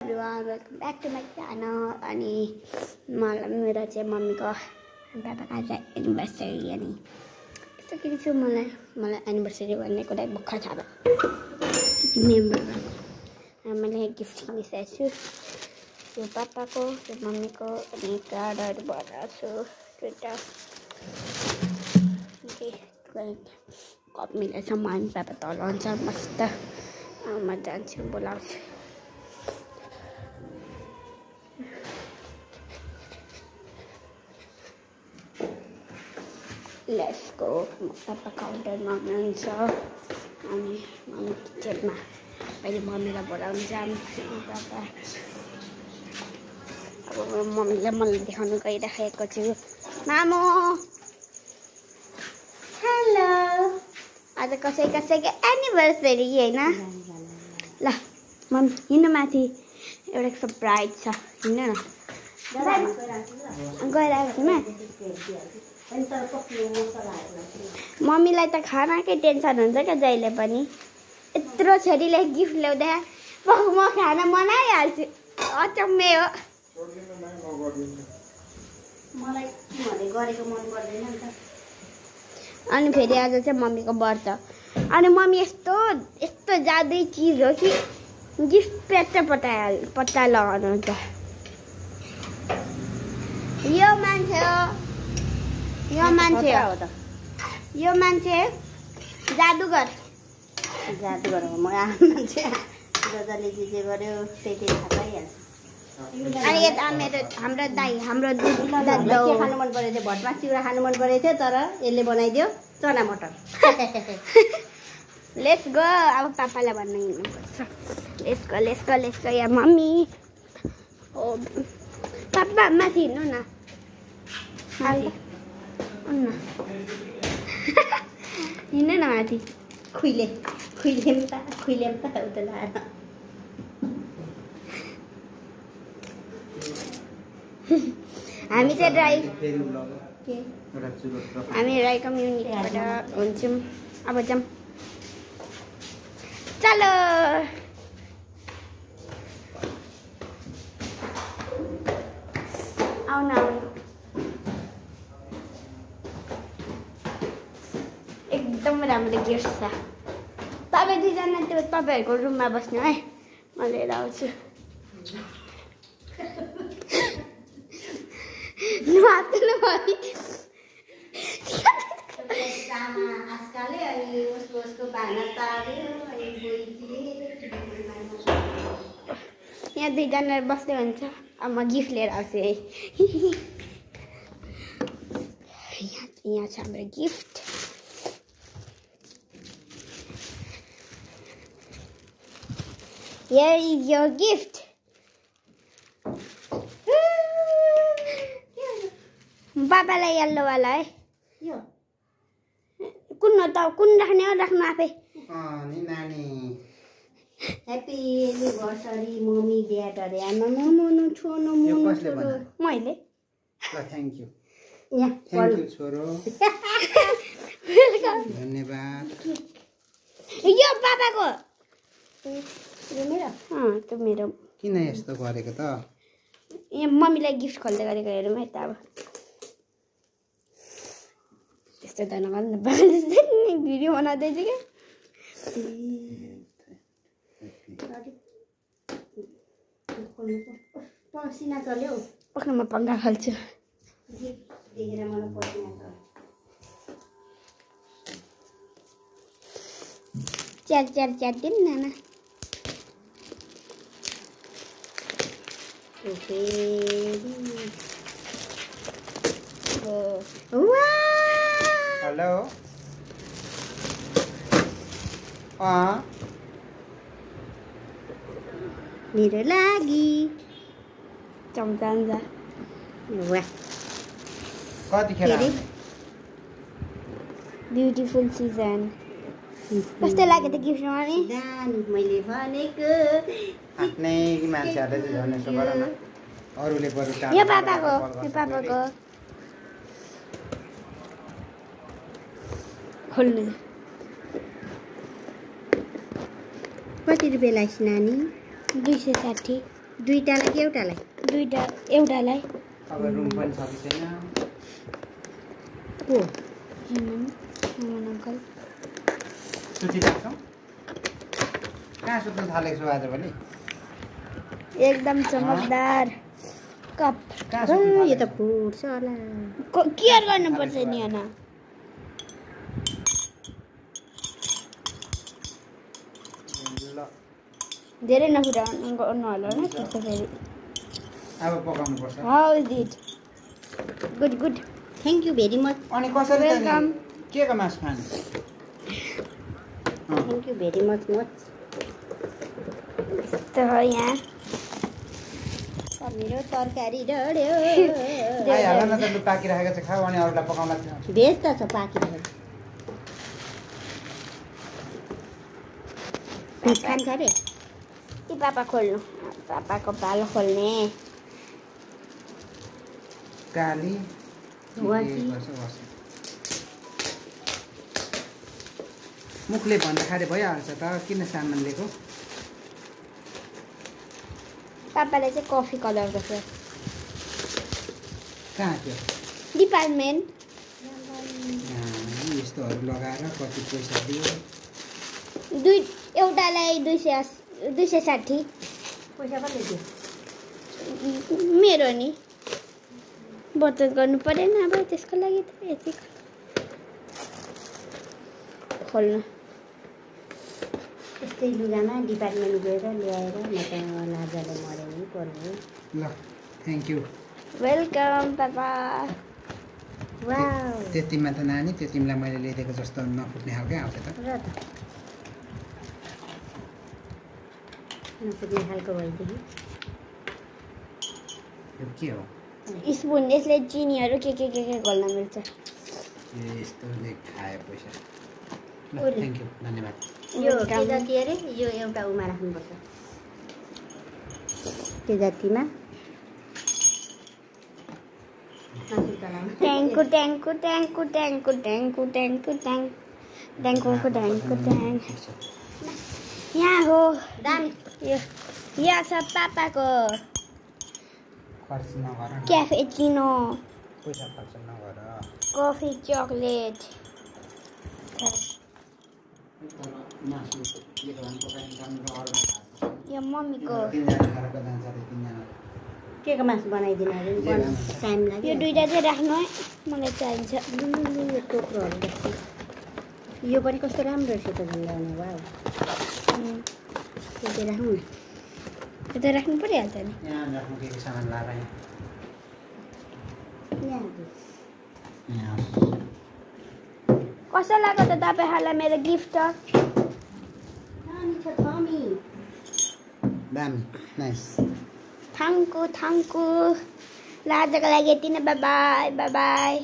Welcome back to my channel. अनि मेरो चाहिँ मम्मीको पापाको आज एनिभर्सरी। अनि यस्तो के छु मलाई एनिभर्सरी भन्ने कुरा भर्खर थाहा भयो। रिमेम्बर मैले गिफ्ट किनिसकेको छु। यो पापाको, यो मम्मीको, अनि कार्डहरू बनाएको छु दुईवटा। कप मिलेछ म अनि पापा तल हुन्छ मस्त। म जान्छु बोलाउँछु। Let's go. पापा काउन्टरमा हुनुहुन्छ अनि मम्मी किचनमा। अहिले मम्मीलाई बोलाउनु जानु पापा। अब मम्मीलाई मैले देखाउनु गइराखेको छु। मामु हेलो। आज कसैको एनिभर्सरी होइन? ल मम्मी हिँड्नु माथि, एउटा सरप्राइज छ। हिँड्नु न गइरहेको छु। मम्मीलाई त खानाकै टेन्सन हुन्छ क्या जहिले पनि। यत्रो छोरीले गिफ्ट ल्याउँदा म खाना बनाइहाल्छु। अचम्मै हो। मलाई किनभने गरेको मन पर्दैन नि त। अनि फेरि आज चाहिँ मम्मीको व्रत। अनि मम्मी यस्तो जादुई चिज हो कि गिफ्ट पट्टा लगाउनुहुन्छ। यो मान्छे जादुगर हो। म मान्छे जसले जे गर्यो त्यही थाहा पाइहाल्छ। अनि यता हाम्रो दाइ, हाम्रो के खानु मन परेको थियो? भटमा चिउरा खानु मन परेको थियो, तर यसले बनाइदियो चना मटर। Let's go. अब पापालाई भन्न हिँड्नुपर्छ। लेट्स गो या मम्मी। ओ पापा माथि हिँड्नु न। हिँड्नु न माथि। खुइले त उता लाएर। हामी राई कम्युनिटीबाट हुन्छौँ। अब जाऊँ चलो। आउनु एकदम राम्रो गिफ्ट छ। तपाईँ दुईजना त्यो तपाईँहरूको रुममा बस्नु है, म लिएर आउँछु। यहाँ दुईजना बस्दै हुन्छ। अब म गिफ्ट लिएर आउँछु है। यहाँ छ हाम्रो gift. Here is your gift. पापालाई येल्लो वाला है यो। कुन राख्ने हो? राख्नु आफै। नि नानी ह्यापी एनिभर्सरी मम्मी ड्याड अरे आमा मम्मी छोनो मैले। ल थ्यांक यू। थ्यांक यू छोरो। धन्यवाद। यो पापाको। त्यो मेरो। किन यस्तो गरेको त? यहाँ मम्मीलाई गिफ्ट खोल्दै गरेको हेरौँ है त। अब त्यस्तो त नगर्नु। भिडियो बनाउँदैछु क्या। पसिना चल्यो। पक्न म पङ्खा खोल्छु। देखेर मलाई पसिना चल्यो। च्यार दिनु नाना। हेलो। मेरो लागि चम्चा। कतिखेर ब्युटिफुल सिजन। कस्तो लाग्यो त गिफ्ट मम्मी? मैले भनेको आफ्नै मान्छेहरूले चाहिँ झन् यसो गर न। अरूले बरु यो पापाको खोल्नु। कति रुपियाँ लाग्छ नानी? 260। दुईटालाई कि एउटालाई? दुईटा एउटालाई अब रुम पनि छ कि छैन को हेमन अङ्कल सुतिरहेको छौ कहाँ सुत्न थालेको छु आजभोलि एकदम चमकदार कप कहाँ सुत्न यो त थालेको फुट्छ होला। केयर गर्नुपर्छ नि ana छु? ल धेरै नफुटाउनु गर्नु होला न त्यस्तो फेरि अब पकाउनु पर्छ how is it good good thank you very much. अनि कसरी Welcome. के को मासु खाने thank you very much much. त हो यहाँ मेरो तरकारी डढ्यो। आइहाल न त लु पाकिराखेको छ खाऊ अनि अरूलाई पकाउला भेज त छ पाकिरहेको। खान्छ अरे कि पापा खोल्नु पापाको पालो खोल्ने काली वासी। मुखले भन्दाखेरि भइहाल्छ त किन सामान लिएको पापाले चाहिँ कफी कलरको छ कहाँ थियो डिपार्टमेन्ट यस्तोहरू लगाएर कति पैसा दियो एउटालाई 260 पैसा कति दियो? मेरो नि बचत गर्नु परेन अब त्यसको लागि त यति खोल्नु यस्तै लुगामा डिपार्टमेन्ट गएर ल्याएर म त लाजाले मऱ्यो नि पर्यो। ल thank you welcome papa wow त्यतिमा त नानी त्यो तिमीलाई मैले ल्याइदिएको जस्तो नफुट्ने खालकै आउँछ त र त नफुट्ने खालको भइदियो। यो के हो स्पुन यसले चिनीहरू के घोल्न मिल्छ यस्तोले खायो पैसा ल ओरे। थ्याङ्क यू धन्यवाद यो के जाति अरे यो एउटा उमा राख्नुपर्छ त्यो जातिमा ट्याङ्कु ट्याङ्कु ट्याङ्कु ट्याङ्कु ट्याङ्कु ट्याङ्कु ट्याङ्क ट्याङ्कु ट्याङ्कु ट्याङ्क यहाँ हो दाम यहाँ छ पापाको खर्च नगर क्याफेचिनो पैसा खर्च नगर कफी चकलेट मासु के भन्छ पकाइन्छ अरू यो मम्मीको तिनजना खाएर जान्छ अरे तिनजना के को मासु बनाइदिनु अरे टाइम यो लाग्यो। दुईटा चाहिँ राख्नु है मलाई चाहिन्छ यो टोक्रोहरू जस्तो यो पनि कस्तो राम्रो रहेछ त झुन्डाउने वा त्यो चाहिँ राखौँ न। यो त राख्नु परिहाल्छ नि यहाँ राख्नु के सामान लाएर यहाँ यहाँ कस्तो लाग्यो त तपाईँहरूलाई मेरो गिफ्ट नानी छ थमी दामी नाइस थ्याङ्कु ल आजको लागि यति नै बाई बाई